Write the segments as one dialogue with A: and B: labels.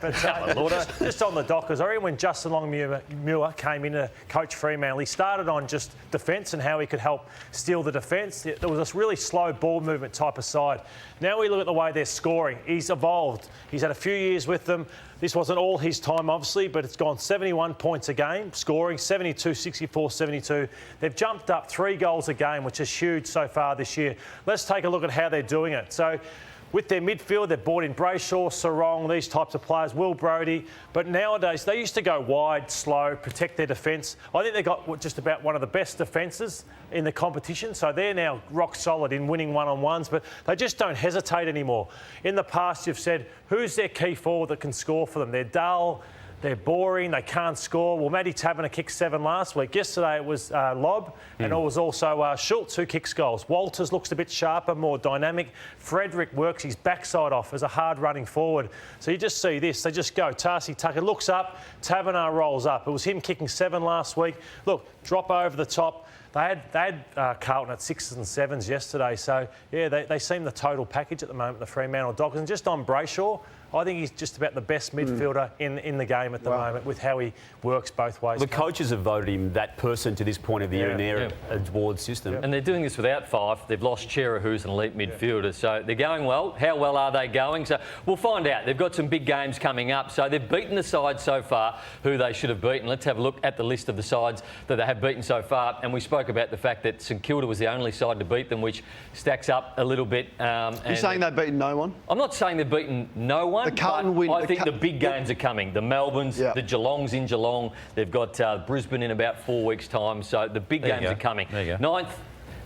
A: But just on the Dockers, I reckon when Justin Longmuir came in to coach Fremantle, he started on just defence and how he could help steal the defence. There was this really slow ball movement type of side. Now we look at the way they're scoring. He's evolved. He's had a few years with them. This wasn't all his time, obviously, but it's gone 71 points a game, scoring 72, 64, 72. They've jumped up 3 goals a game, which is huge so far this year. Let's take a look at how they're doing it. So, with their midfield, they've brought in Brayshaw, Sarong, these types of players, Will Brodie. But nowadays, they used to go wide, slow, protect their defence. I think they've got just about one of the best defences in the competition. So they're now rock solid in winning one-on-ones, but they just don't hesitate anymore. In the past, you've said, who's their key forward that can score for them? They're dull. They're boring, they can't score. Well, Matty Taverner kicked 7 last week. Yesterday it was Lobb, and it was also Schultz who kicks goals. Walters looks a bit sharper, more dynamic. Frederick works his backside off as a hard-running forward. So you just see this. They just go. Tarsi Tucker looks up, Taverner rolls up. It was him kicking 7 last week. Look, drop over the top. They had Carlton at 6s and 7s yesterday. So, yeah, they seem the total package at the moment, the Fremantle Dockers. And just on Brayshaw, I think he's just about the best midfielder in the game at the moment with how he works both ways.
B: The coaches have voted him that person to this point of the year in their award system.
C: And they're doing this without Fife. They've lost Chera, who's an elite midfielder. So they're going well. How well are they going? So we'll find out. They've got some big games coming up. So they've beaten the side so far who they should have beaten. Let's have a look at the list of the sides that they have beaten so far. And we spoke about the fact that St Kilda was the only side to beat them, which stacks up a little bit.
D: You're saying they've beaten no one?
C: I'm not saying they've beaten no one.
D: The Carlton win.
C: I think the big games are coming. The Melbournes, the Geelongs in Geelong. They've got Brisbane in about 4 weeks' time. So the big games are coming. 9th,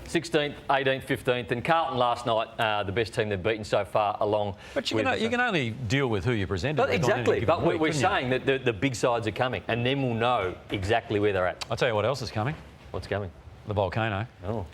C: 16th, 18th, 15th, and Carlton last night, the best team they've beaten so far along.
E: But you can only deal with who you present.
C: Exactly, but we're saying that the big sides are coming, and then we'll know exactly where they're at.
E: I'll tell you what else is coming.
C: What's coming?
E: The volcano.
C: Oh.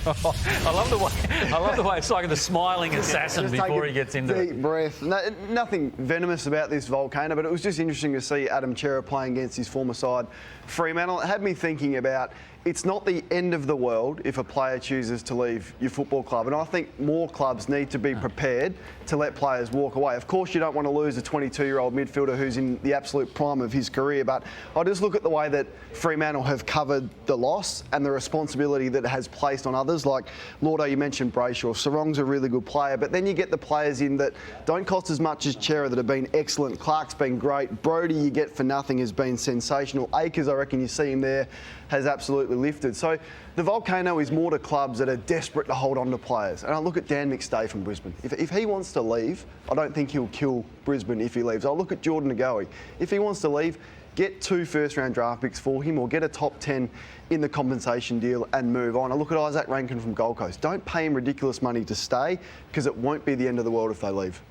E: I love the way it's like the smiling assassin before he gets into it.
D: Deep breath. No, nothing venomous about this volcano, but it was just interesting to see Adam Chera playing against his former side, Fremantle. It had me thinking about it's not the end of the world if a player chooses to leave your football club. And I think more clubs need to be prepared to let players walk away. Of course, you don't want to lose a 22-year-old midfielder who's in the absolute prime of his career, but I just look at the way that Fremantle have covered the loss and the responsibility that it has placed on others. Like, Lordo, you mentioned Brayshaw. Sarong's a really good player, but then you get the players in that don't cost as much as Chera that have been excellent. Clark's been great. Brodie, you get for nothing, has been sensational. Akers, I reckon you see him there, has absolutely lifted. So the volcano is more to clubs that are desperate to hold on to players. And I look at Dan McStay from Brisbane. If he wants to leave, I don't think he'll kill Brisbane if he leaves. I look at Jordan Ngoe. If he wants to leave, get 2 first-round draft picks for him or get a top 10 in the compensation deal and move on. I look at Isaac Rankin from Gold Coast. Don't pay him ridiculous money to stay because it won't be the end of the world if they leave.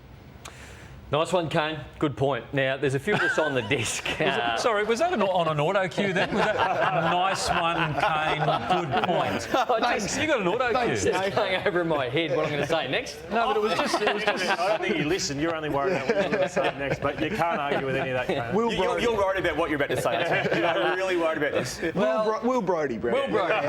C: Nice one, Kane. Good point. Now, there's a few of us on the desk.
E: Was that on an auto cue then? Was that nice one, Kane? Good point. You got an auto cue.
C: It's going over in my head what I'm going to say next.
E: No, but it was just.
A: I don't think you listen. You're only worried about what you're going to say next, but you can't argue with any of that, Kane.
B: You're worried about what you're about to say. You're really worried about this.
D: Will Brodie, Brad.
C: Will Brodie.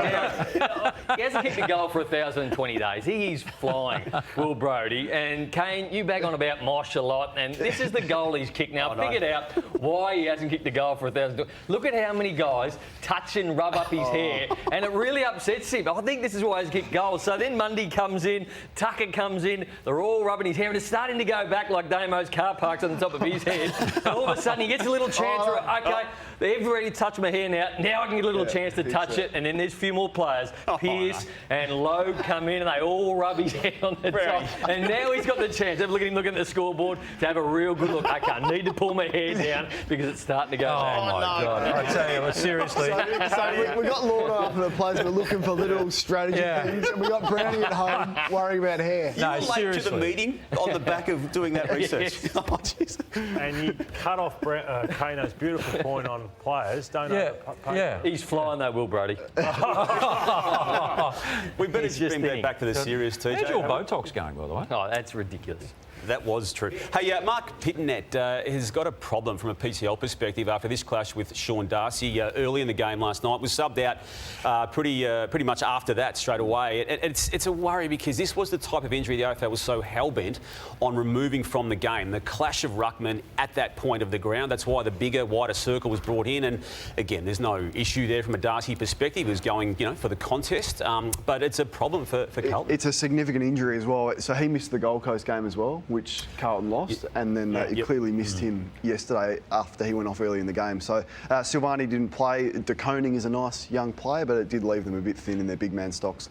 C: Now, he hasn't kicked a goal for 1,020 days. He is flying, Will Brodie. And Kane, you bag on about Mosh a lot. And this is the goal he's kicked. Now, I've figured out why he hasn't kicked a goal for 1,000. Look at how many guys touch and rub up his hair, and it really upsets him. I think this is why he's kicked goals. So then Mundy comes in, Tucker comes in, they're all rubbing his hair, and it's starting to go back like Damo's car parks on the top of his head. And all of a sudden, he gets a little chance. Okay, they've already touched my hair now. Now I can get a little chance to touch it. And then there's a few more players. Pierce and Lowe come in, and they all rub his head on the top. And now he's got the chance. Have a look at him looking at the scoreboard to have a real good look. Okay, I need to pull my hair down because it's starting to go back.
E: Oh, my God. I tell you, seriously.
D: So we got Lorna up in the place. We're looking for little strategy things. And we got Brownie at home worrying about hair.
B: You were late to the meeting on the back of doing that research.
C: Yes.
B: Oh, jeez.
A: And you cut off Kano's beautiful point on players, don't you?
C: He's flying though, Will Brodie.
B: We better just bring that back to the serious TJ.
E: How's your Botox going, by the way?
C: Oh, that's ridiculous.
B: That was true. Hey, Mark Pittonet has got a problem from a PCL perspective after this clash with Sean Darcy early in the game last night. Was subbed out pretty much after that straight away. It's a worry because this was the type of injury the AFL was so hell-bent on removing from the game. The clash of ruckman at that point of the ground. That's why the bigger, wider circle was brought in. And again, there's no issue there from a Darcy perspective. He was going, for the contest. But it's a problem for Carlton.
D: It's a significant injury as well. So he missed the Gold Coast game as well, which Carlton lost, and then it clearly missed him yesterday after he went off early in the game. So Silvani didn't play. De Koning is a nice young player, but it did leave them a bit thin in their big man stocks.